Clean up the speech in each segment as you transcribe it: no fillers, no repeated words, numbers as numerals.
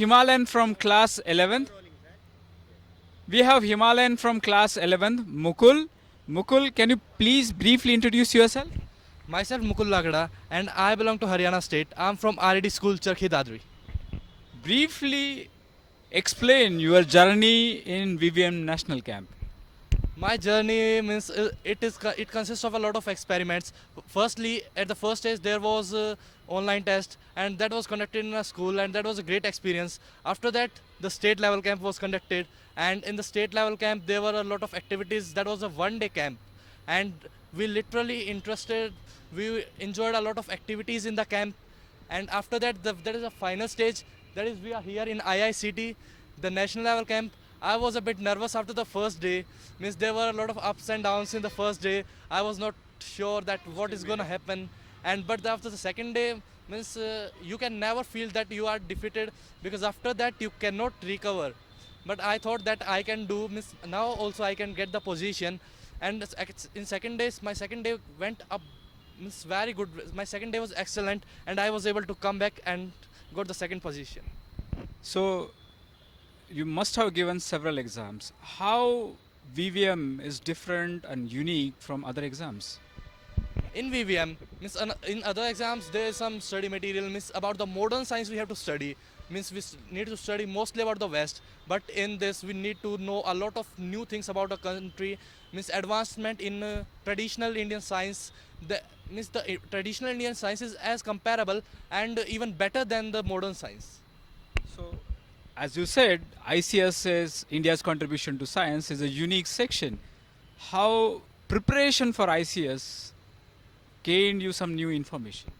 Himalayan from class 11th. We have Himalayan from class 11th, Mukul. Mukul, can you please briefly introduce yourself? Myself Mukul Lagda and I belong to Haryana state. I'm from RED school Charkhi Dadri. Briefly explain your journey in VVM National Camp. My journey means it consists of a lot of experiments. Firstly, at the first stage there was online test and that was conducted in a school and that was a great experience. After that the state level camp was conducted and in the state level camp there were a lot of activities. That was a one-day camp and we literally interested. We enjoyed a lot of activities in the camp and after that there is a final stage, that is we are here in IICT, the national level camp. I was a bit nervous after the first day. Means there were a lot of ups and downs in the first day. I was not sure that what is gonna happen. And but after the second day, means you can never feel that you are defeated because after that you cannot recover. But I thought that I can do. Means now also I can get the position. And in second days, my second day went up. Means very good. My second day was excellent, and I was able to come back and got the second position. So, you must have given several exams. How VVM is different and unique from other exams? In VVM, means in other exams there is some study material. Means about the modern science we have to study. Means we need to study mostly about the West. But in this we need to know a lot of new things about the country. Means advancement in traditional Indian science. The traditional Indian science is as comparable and even better than the modern science. So, as you said, ICS is India's contribution to science is a unique section. How preparation for ICS gained you some new information?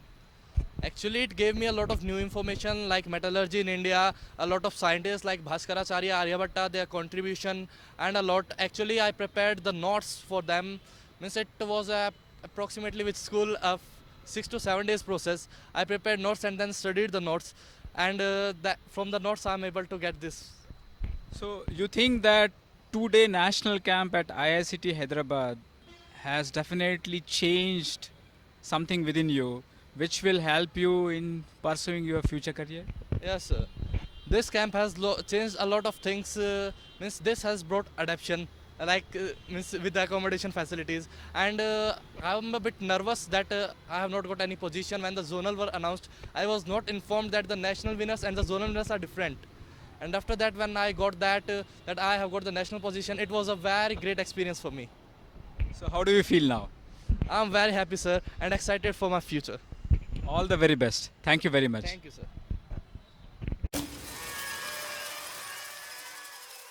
Actually, it gave me a lot of new information like metallurgy in India, a lot of scientists like Bhaskaracharya, Aryabhatta, their contribution, and a lot. Actually, I prepared the notes for them. Means it was approximately with school of 6 to 7 days process. I prepared notes and then studied the notes, and that from the notes I'm able to get this. So, you think that 2 day national camp at IICT Hyderabad has definitely changed something within you which will help you in pursuing your future career? Yes, sir. This camp has changed a lot of things. Means this has brought adaptation, means with the accommodation facilities. And I'm a bit nervous that I have not got any position when the zonal were announced. I was not informed that the national winners and the zonal winners are different. And after that, when I got that I have got the national position, it was a very great experience for me. So, how do you feel now? I'm very happy, sir, and excited for my future. All the very best. Thank you very much. Thank you, sir.